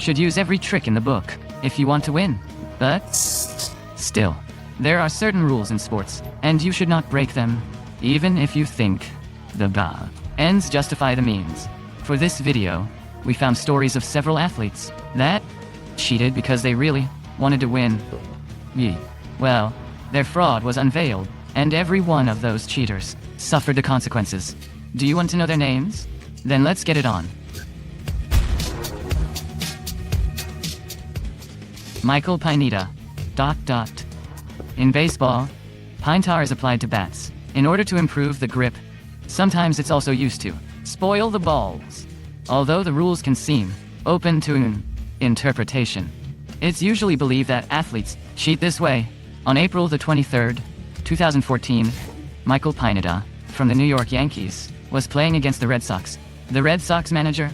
should use every trick in the book if you want to win. But still, there are certain rules in sports, and you should not break them, even if you think the ends justify the means. For this video, we found stories of several athletes that cheated because they really wanted to win. Well, their fraud was unveiled, and every one of those cheaters suffered the consequences. Do you want to know their names? Then let's get it on. Michael Pineda. ... In baseball, pine tar is applied to bats in order to improve the grip. Sometimes it's also used to spoil the balls. Although the rules can seem open to interpretation, it's usually believed that athletes cheat this way. On April the 23rd, 2014, Michael Pineda, from the New York Yankees, was playing against the Red Sox. The Red Sox manager,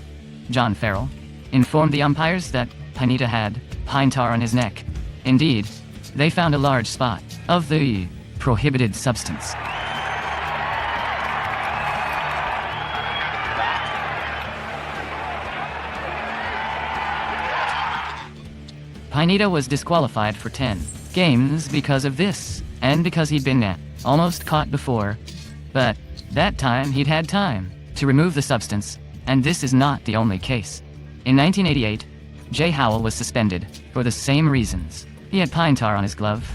John Farrell, informed the umpires that Pineda had pine tar on his neck. Indeed, they found a large spot of the prohibited substance. Pineda was disqualified for 10 games because of this, and because he'd been almost caught before. But that time he'd had time to remove the substance, and this is not the only case. In 1988, Jay Howell was suspended for the same reasons. He had pine tar on his glove.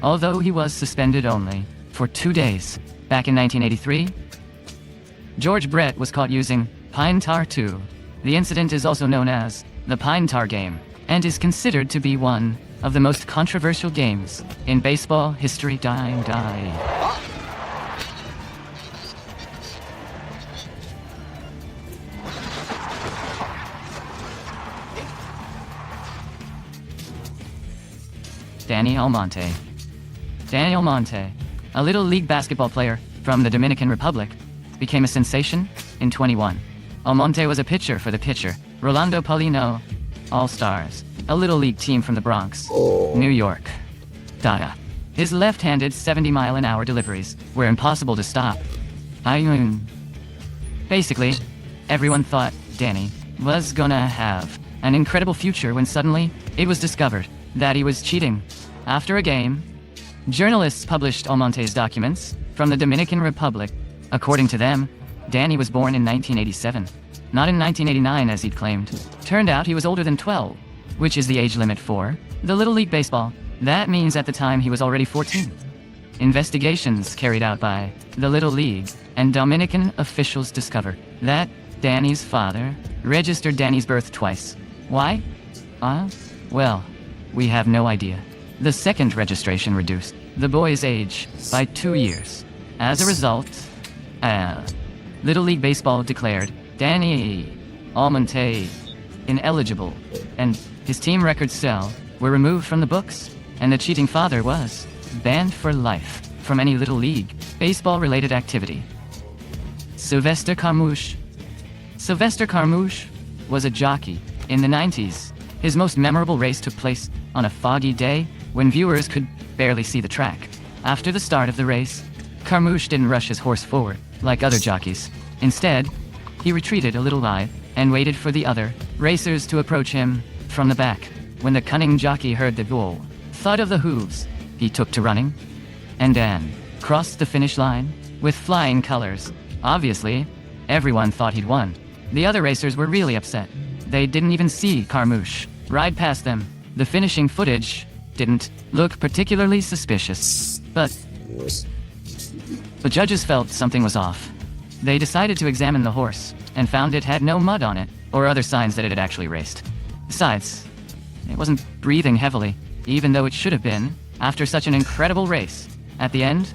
Although he was suspended only for 2 days. Back in 1983, George Brett was caught using pine tar too. The incident is also known as the Pine Tar Game, and is considered to be one of the most controversial games in baseball history. Danny Almonte. Danny Almonte, a Little League basketball player from the Dominican Republic, became a sensation in 21. Almonte was a pitcher for the pitcher Rolando Paulino All-Stars, a Little League team from the Bronx, New York. His left-handed 70-mile-an-hour deliveries were impossible to stop. Basically, everyone thought Danny was gonna have an incredible future when suddenly it was discovered that he was cheating. After a game, journalists published Almonte's documents from the Dominican Republic. According to them, Danny was born in 1987, not in 1989 as he'd claimed. Turned out he was older than 12, which is the age limit for the Little League Baseball. That means at the time he was already 14. Investigations carried out by the Little League and Dominican officials discovered that Danny's father registered Danny's birth twice. Why? Well, we have no idea. The second registration reduced the boy's age by 2 years. As a result, Little League Baseball declared Danny Almonte ineligible, and his team records were removed from the books, and the cheating father was banned for life from any Little League baseball-related activity. Sylvester Carmouche. Sylvester Carmouche was a jockey in the 90s. His most memorable race took place on a foggy day when viewers could barely see the track. After the start of the race, Carmouche didn't rush his horse forward like other jockeys. Instead, he retreated a little while and waited for the other racers to approach him from the back. When the cunning jockey heard the thud of the hooves, he took to running and then crossed the finish line with flying colors. Obviously, everyone thought he'd won. The other racers were really upset. They didn't even see Carmouche ride past them. The finishing footage didn't look particularly suspicious, but the judges felt something was off. They decided to examine the horse and found it had no mud on it or other signs that it had actually raced. Besides, it wasn't breathing heavily, even though it should have been after such an incredible race. At the end,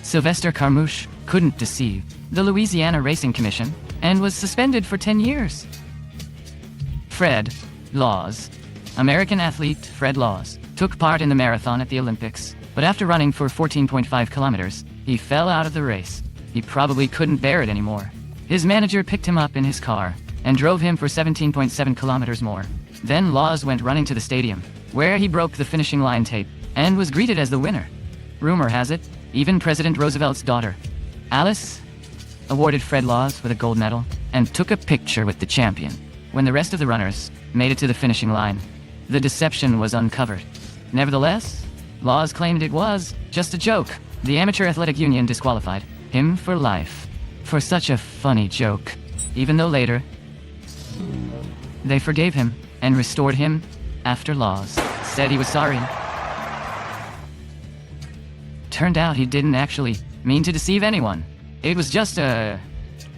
Sylvester Carmouche couldn't deceive the Louisiana Racing Commission and was suspended for 10 years. Fred Laws. American athlete Fred Laws took part in the marathon at the Olympics, but after running for 14.5 kilometers, he fell out of the race. He probably couldn't bear it anymore. His manager picked him up in his car and drove him for 17.7 kilometers more. Then Laws went running to the stadium, where he broke the finishing line tape and was greeted as the winner. Rumor has it, even President Roosevelt's daughter, Alice, awarded Fred Laws with a gold medal and took a picture with the champion. when the rest of the runners made it to the finishing line. The deception was uncovered. Nevertheless, Laws claimed it was just a joke. The Amateur Athletic Union disqualified him for life for such a funny joke, even though later they forgave him and restored him after Laws said he was sorry. Turned out he didn't actually mean to deceive anyone. It was just a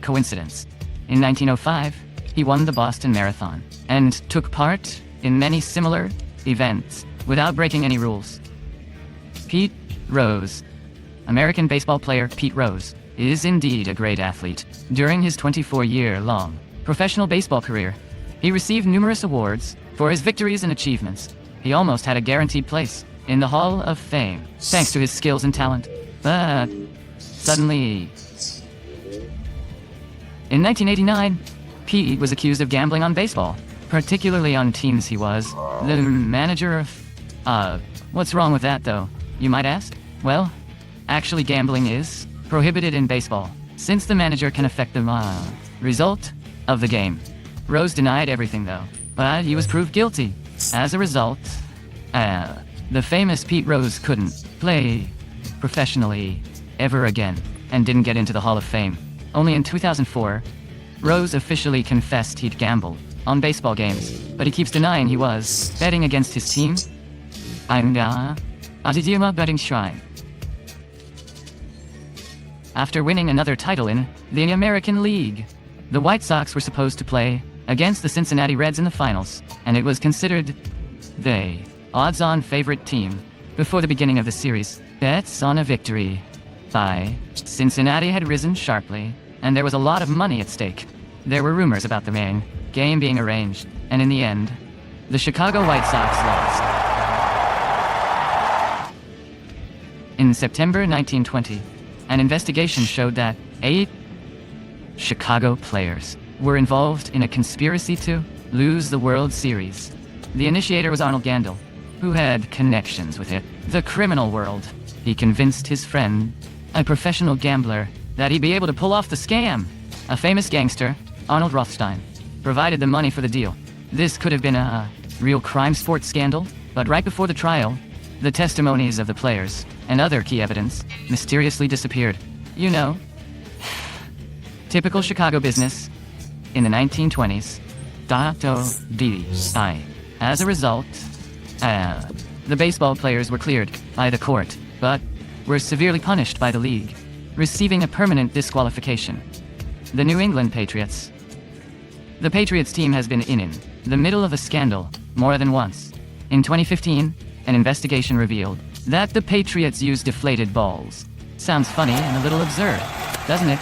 coincidence. In 1905, he won the Boston Marathon and took part in many similar events without breaking any rules. Pete Rose, American baseball player Pete Rose, is indeed a great athlete. During his 24-year-long professional baseball career, he received numerous awards for his victories and achievements. He almost had a guaranteed place in the Hall of Fame, thanks to his skills and talent. But suddenly, in 1989, Pete was accused of gambling on baseball, particularly on teams he was the manager of. What's wrong with that, though, you might ask? Well, actually gambling is prohibited in baseball, since the manager can affect the result of the game. Rose denied everything, though, but he was proved guilty. As a result, the famous Pete Rose couldn't play professionally ever again and didn't get into the Hall of Fame. Only in 2004, Rose officially confessed he'd gambled on baseball games, but he keeps denying he was betting against his team. Adidima Betting Shrine. After winning another title in the American League, the White Sox were supposed to play against the Cincinnati Reds in the finals, and it was considered the odds-on favorite team. Before the beginning of the series, bets on a victory by Cincinnati had risen sharply, and there was a lot of money at stake. There were rumors about the main game being arranged, and in the end, the Chicago White Sox lost. In September 1920, an investigation showed that 8 Chicago players were involved in a conspiracy to lose the World Series. The initiator was Arnold Gandil, who had connections with the criminal world. He convinced his friend, a professional gambler, that he'd be able to pull off the scam. A famous gangster, Arnold Rothstein, provided the money for the deal. This could have been a real crime sports scandal, but right before the trial, the testimonies of the players and other key evidence mysteriously disappeared. You know, typical Chicago business in the 1920s. As a result, the baseball players were cleared by the court, but were severely punished by the league, receiving a permanent disqualification. The New England Patriots. The Patriots team has been in the middle of a scandal more than once. In 2015, an investigation revealed that the Patriots used deflated balls. Sounds funny and a little absurd, doesn't it?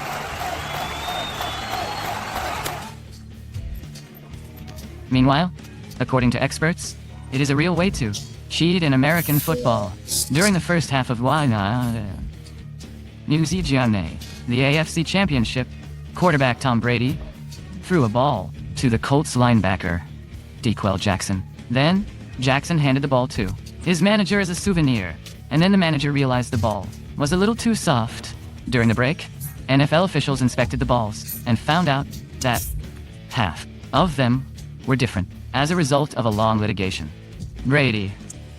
Meanwhile, according to experts, it is a real way to cheat in American football. During the first half of New Zealand, the AFC Championship, quarterback Tom Brady threw a ball to the Colts linebacker, Dequell Jackson. Then, Jackson handed the ball to his manager as a souvenir, and then the manager realized the ball was a little too soft. During the break, NFL officials inspected the balls and found out that half of them were different as a result of a long litigation. Brady,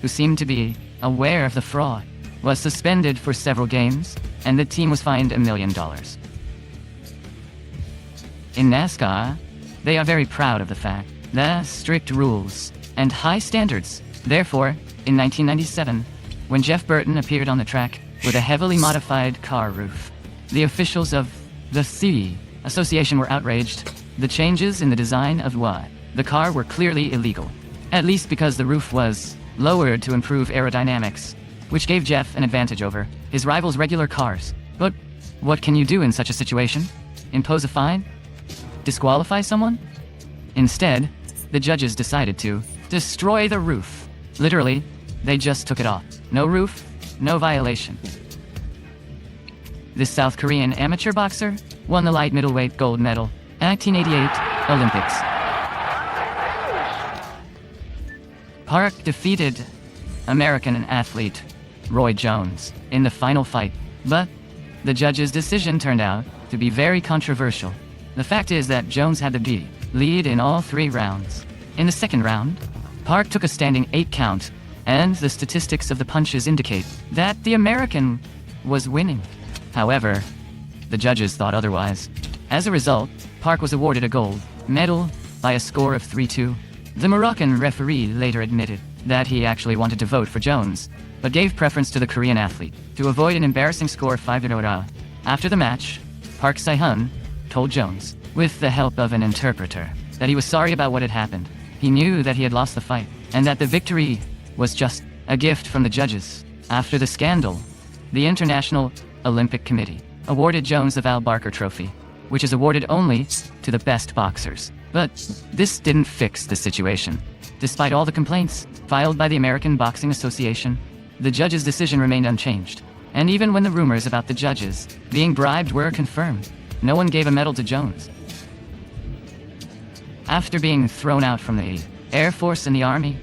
who seemed to be aware of the fraud, was suspended for several games, and the team was fined $1 million. In NASCAR, they are very proud of the fact that strict rules and high standards. Therefore, in 1997, when Jeff Burton appeared on the track with a heavily modified car roof, the officials of the SEA Association were outraged. The changes in the design of the car were clearly illegal, at least because the roof was lowered to improve aerodynamics, which gave Jeff an advantage over his rivals' regular cars. But what can you do in such a situation? Impose a fine? Disqualify someone? Instead, the judges decided to destroy the roof. Literally, they just took it off. No roof, no violation. This South Korean amateur boxer won the light middleweight gold medal at 1988 Olympics. Park defeated American athlete Roy Jones in the final fight, but the judge's decision turned out to be very controversial. The fact is that Jones had the lead in all 3 rounds. In the second round, Park took a standing 8 count, and the statistics of the punches indicate that the American was winning. However, the judges thought otherwise. As a result, Park was awarded a gold medal by a score of 3-2. The Moroccan referee later admitted that he actually wanted to vote for Jones, but gave preference to the Korean athlete to avoid an embarrassing score of 5-0. After the match, Park Sae-hun told Jones, with the help of an interpreter, that he was sorry about what had happened. He knew that he had lost the fight, and that the victory was just a gift from the judges. After the scandal, the International Olympic Committee awarded Jones the Val Barker Trophy, which is awarded only to the best boxers. But this didn't fix the situation. Despite all the complaints filed by the American Boxing Association, the judge's decision remained unchanged. And even when the rumors about the judges being bribed were confirmed, no one gave a medal to Jones. After being thrown out from the Air Force and the Army,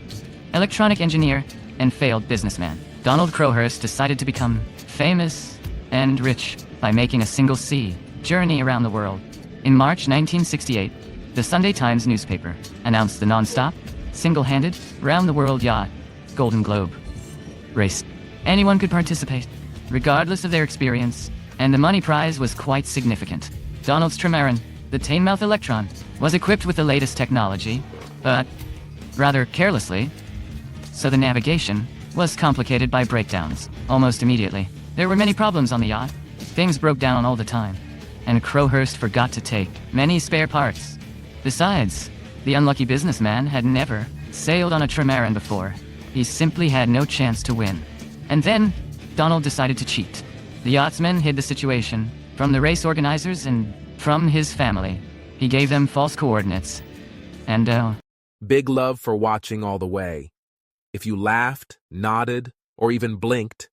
electronic engineer and failed businessman Donald Crowhurst decided to become famous and rich by making a single-sea journey around the world. In March 1968, the Sunday Times newspaper announced the non-stop, single-handed, round-the-world yacht Golden Globe race. Anyone could participate, regardless of their experience, and the money prize was quite significant. Donald's trimaran, the Teignmouth Electron, was equipped with the latest technology, but rather carelessly, so the navigation was complicated by breakdowns almost immediately. There were many problems on the yacht. Things broke down all the time, and Crowhurst forgot to take many spare parts. Besides, the unlucky businessman had never sailed on a trimaran before. He simply had no chance to win. And then, Donald decided to cheat. The yachtsmen hid the situation from the race organizers and from his family. He gave them false coordinates. And, Big love for watching all the way. If you laughed, nodded, or even blinked,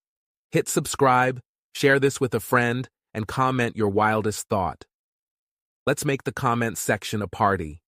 hit subscribe, share this with a friend, and comment your wildest thought. Let's make the comment section a party.